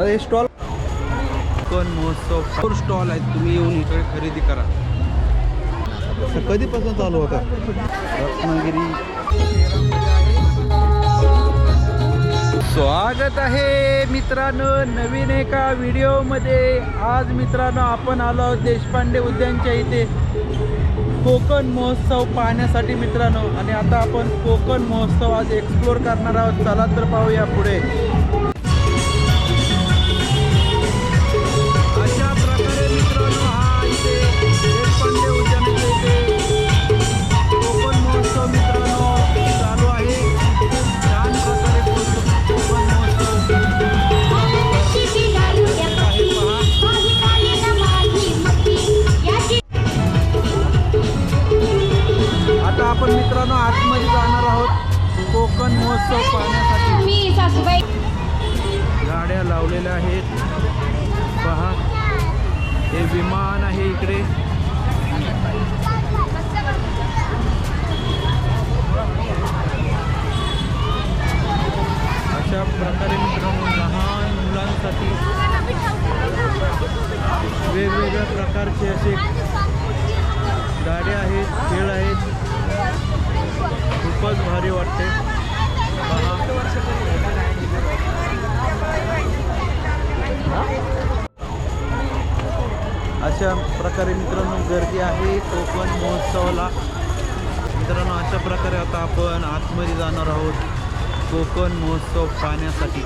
हे स्टॉल कोकण महोत्सव स्टॉल आहेत, तुम्ही येऊन इकडे खरेदी करा. कधीपासून चालू होता? रत्नागिरी. स्वागत आहे मित्रांनो नवीन एका व्हिडिओमध्ये. आज मित्रांनो आपण आलो आहोत देशपांडे उद्यानच्या इथे कोकण महोत्सव पाहण्यासाठी मित्रांनो. आणि आता आपण कोकण महोत्सव आज एक्सप्लोर करणार आहोत. चला तर पाहूया पुढे. अशा प्रकारे मित्रांनो हा इथे देशपांडे उद्यानाच्या इथे कोकण महोत्सव मित्रांनो चालू आहे. छान प्रकारे कोकण महोत्सव आता आपण मित्रांनो आतमध्ये जाणार आहोत कोकण महोत्सव पाहण्यासाठी. गाड्या लावलेल्या आहेत पहा. हे विमान आहे इकडे. अशा प्रकारे मित्रांनो लहान मुलांसाठी वेगवेगळ्या प्रकारचे असे गाड्या आहेत, खेळ आहेत. खूपच भारी वाटते पहा. अशा प्रकारे मित्रांनो गर्दी आहे कोकण महोत्सवाला. मित्रांनो अशा प्रकारे आता आपण आतमध्ये जाणार आहोत कोकण महोत्सव पाहण्यासाठी.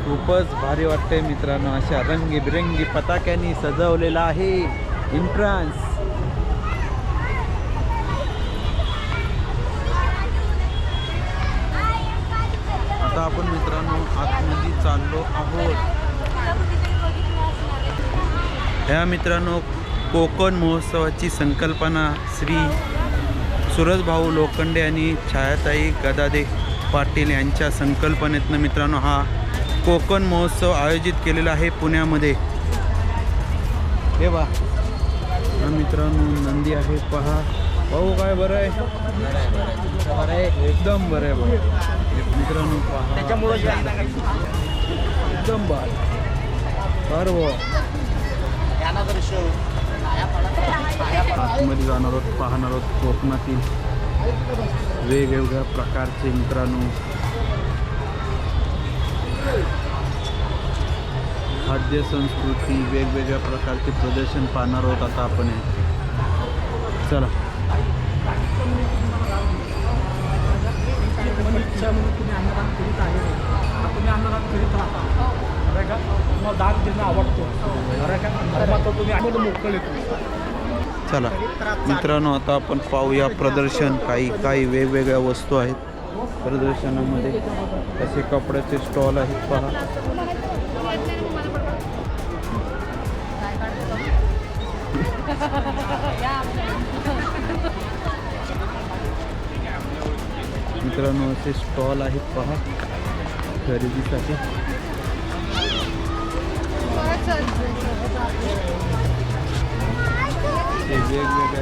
खूपच भारी वाटते मित्रांनो. अशा रंगीबिरंगी पताक्यांनी सजवलेला आहे एंट्रन्स. आता आपण मित्रांनो आतमध्ये चाललो आहोत. ह्या मित्रांनो कोकण महोत्सवाची संकल्पना श्री सुरजभाऊ लोखंडे आणि छायाताई गदादे पाटील यांच्या संकल्पनेतनं मित्रांनो हा कोकण महोत्सव आयोजित केलेला आहे पुण्यामध्ये. हे बा मित्रांनो नंदी आहे पहा. भाऊ काय बरं आहे? एकदम बरं आहे भाऊ. मित्रांनो पहा त्याच्यामुळे एकदम बार आतमध्ये जाणार आहोत, पाहणार आहोत कोकणातील वेगवेगळ्या प्रकारचे मित्रांनो खाद्य संस्कृती वेगवेगळ्या प्रकारचे प्रदर्शन पाहणार आहोत आता आपण. चला चला मित्रांनो आता आपण पाहूया प्रदर्शन. काही वेगवेगळ्या वस्तू आहेत प्रदर्शनामध्ये. असे कपड्याचे स्टॉल आहेत पहा. मित्रांनो असे स्टॉल आहेत पहा खरेदीसाठी. हे वेगवेगळ्या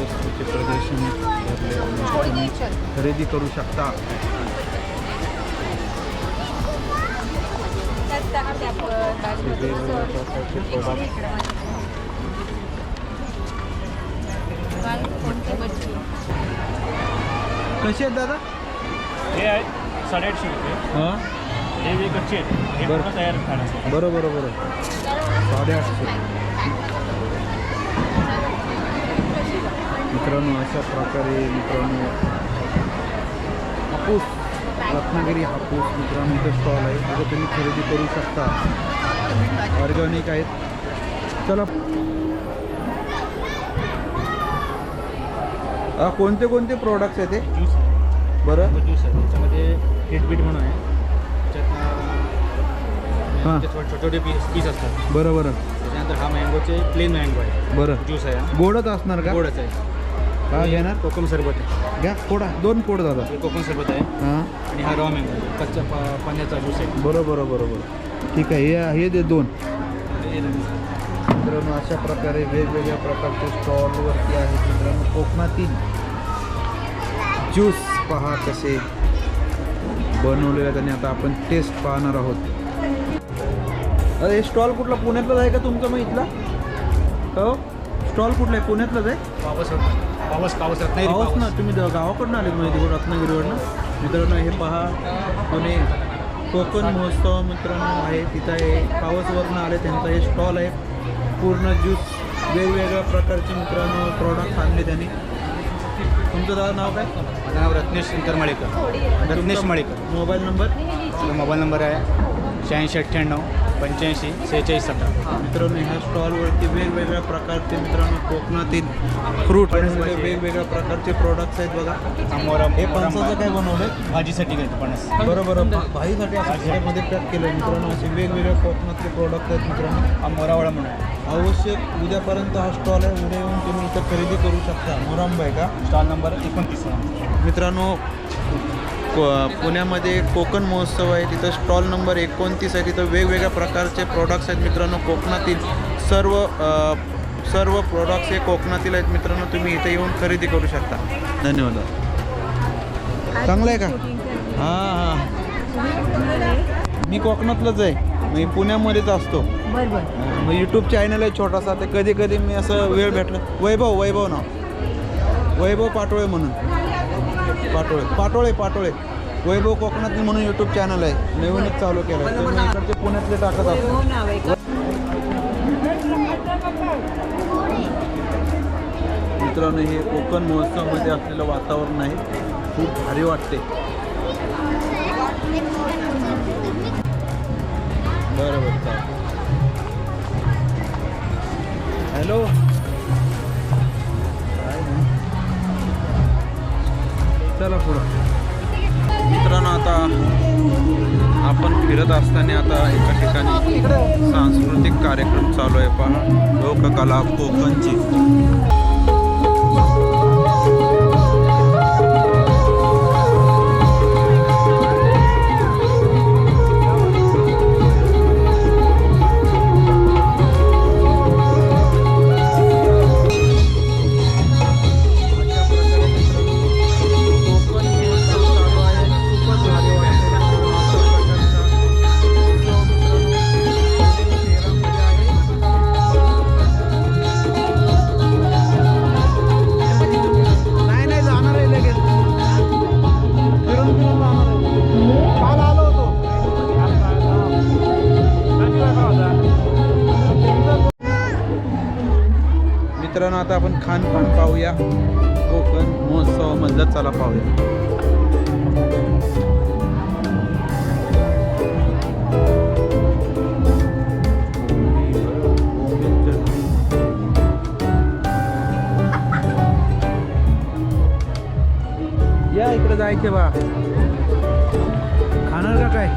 वस्तूचे प्रदर्शन खरेदी करू शकता. वेगवेगळ्या प्रकारचे प्रोडक्ट. कसे आहेत दादा? हे आहेत 850 रुपये. हां हे कच्चे आहेत. हे पूर्ण तयार खाण्यासाठी. बरोबर 850. मित्रांनो अशा प्रकारे मित्रांनो हापूस रत्नागिरी हापूस मित्रांनो इथे स्टॉल आहे. तिथे तुम्ही खरेदी करू शकता. ऑर्गॅनिक आहेत. चला कोणते कोणते प्रोडक्ट्स आहेत ते? ज्यूस बरं ज्यूस आहे त्याच्यामध्ये हिटबीट म्हणून आहे. हां छोटे छोटे पीस असतात. बरं बरं. त्याच्यानंतर हा मँगोचे प्लेन मँगो आहे. बरं ज्यूस आहे. गोडच असणार का? गोडच आहे. हा घेणार कोकम सरबत आहे. घ्या फोडा 2 फोड दादा. हे कोकम सरबत आहे. हां आणि हा रॉ मँगो आहे. कच्च्या पाण्याचा ज्यूस आहे. बरोबर ठीक आहे. हे दे 2. मित्रांनो अशा प्रकारे वेगवेगळ्या प्रकारचे स्टॉलवरती आहेत मित्रांनो. कोकणातील ज्यूस पहा कसे बनवलेलं आहे त्यांनी. आता आपण टेस्ट पाहणार आहोत. अरे स्टॉल कुठला, पुण्यातलाच आहे का तुमचा मग इथला? हो, स्टॉल कुठला आहे, पुण्यातलाच आहे? पावस पाऊस ना, तुम्ही गावाकडनं आले माहिती तिकडून रत्नागिरीवरनं. मित्रांनो हे पहा, पुणे कोकण महोत्सव मित्रांनो आहे तिथं आहे. पावसवरनं आले, त्यांचा हे स्टॉल आहे. पूर्ण ज्यूस वेगवेगळ्या प्रकारचे मित्रांनो प्रॉडक्ट आणले त्यांनी. तुमचं दादा नाव काय? माझं नाव Ratnesh Shankar Malekar. Ratnesh Malekar. Mobile number? Mobile number आहे 8698 85 46 17. मित्रांनो ह्या स्टॉलवरती वेगवेगळ्या प्रकारचे मित्रांनो कोकणातील फ्रूट वेगवेगळ्या प्रकारचे प्रोडक्ट्स आहेत बघा. हे फणसाचं काय बनवलं? भाजीसाठी घेतो फणस. बरोबर, भाजीसाठी असं मध्ये पॅक केलं मित्रांनो. असे वेगवेगळ्या कोकणातले प्रोडक्ट आहेत मित्रांनो. मोरावळा म्हणून आवश्यक उद्यापर्यंत हा स्टॉल आहे. उद्या येऊन तुम्ही इथं खरेदी करू शकता. मोरांबा आहे का? स्टॉल नंबर 29 आहे. मित्रांनो पुण्यामध्ये कोकण महोत्सव आहे, तिथं स्टॉल नंबर 29 आहे. तिथं वेगवेगळ्या प्रकारचे प्रोडक्ट्स आहेत मित्रांनो. कोकणातील सर्व प्रोडक्ट्स हे कोकणातील आहेत मित्रांनो. तुम्ही इथे येऊन खरेदी करू शकता. धन्यवाद. चांगलं आहे का? हां, मी कोकणातलंच आहे, मी पुण्यामध्येच असतो. मग यूट्यूब चॅनल आहे छोटासा, ते कधी कधी मी असं वेळ भेटलं. वैभव नाव, वैभव पाटोळे म्हणून. पाटोळे वैभव कोकणातली म्हणून यूट्यूब चॅनल आहे, नवीनच चालू केलं आहे. तुम्ही इकडचे पुण्यातले टाकत असतो. मित्रांनो हे कोकण महोत्सवमध्ये असलेलं वातावरण आहे, खूप भारी वाटते. बरोबर. हॅलो, चला पुढं. मित्रांनो आता आपण फिरत असताना आता एका ठिकाणी सांस्कृतिक कार्यक्रम चालू आहे पहा. लोककला कोकणची. मित्रांनो आता आपण खानपान पाहूया कोकण महोत्सवामधलं. चला पाहूया. या इकडे जायचे बा, खाणार का काय?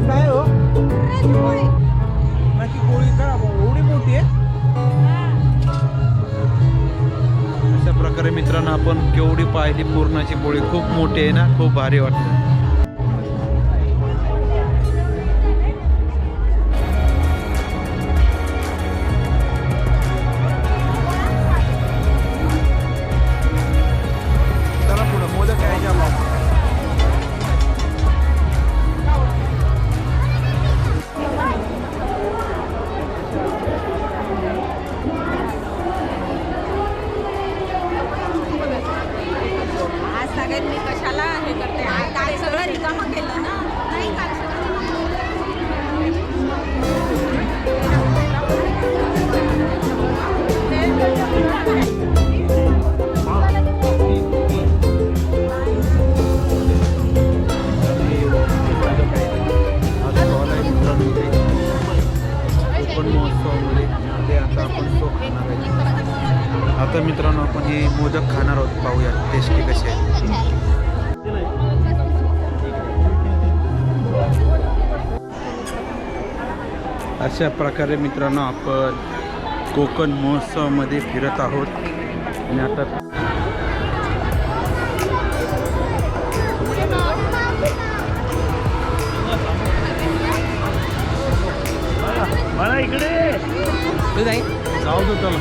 काय हो, नक्की पोळी का एवढी मोठी आहे? अशा प्रकारे मित्रांनो आपण केवढी पाहिली पूर्णाची पोळी. खूप मोठी आहे ना, खूप भारी वाटतं. चला पुढं मोदक खायचे आपण. मी कशाला हे करते, काय सगळं रिकामं केलं ना. नाही काय कोकण महोत्सवामध्ये ते आता आपण तो खाणार आहे. आता मित्रांनो आपण हे मोदक खाणार आहोत. पाहूया टेस्टी कसे आहे. अशा प्रकारे मित्रांनो आपण कोकण महोत्सवामध्ये फिरत आहोत. आणि आता मला इकडे नाही जाऊ दे त्याला.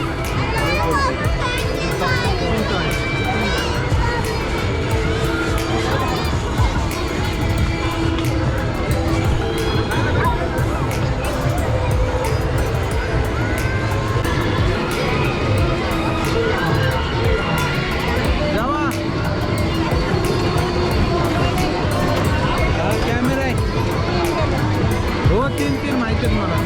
जावा. हा, कॅमेरा आहे. हो 3 माहिती आहेत मला.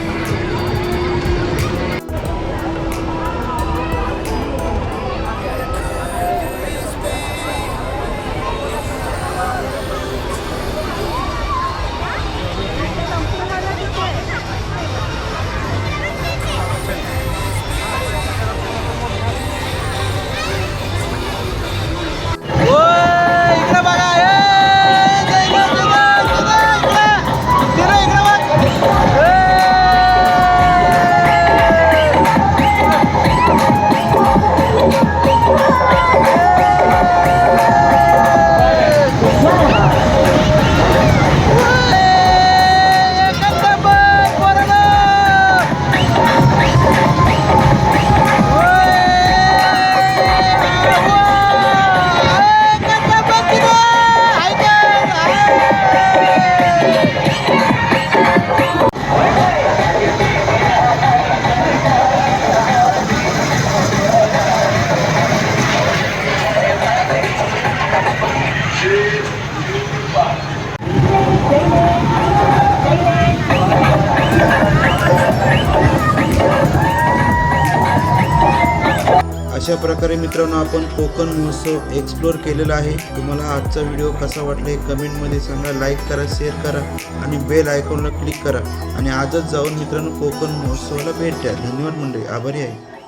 अशा प्रकारे मित्रांनो आपण कोकण महोत्सव एक्सप्लोर केलेला आहे. तुम्हाला आजचा व्हिडिओ कसा वाटला हे कमेंटमध्ये सांगा. लाईक करा, शेअर करा आणि बेल आयकॉनला क्लिक करा आणि आजच जाऊन मित्रांनो कोकण महोत्सवाला भेट द्या. धन्यवाद मंडळी, आभारी आहे.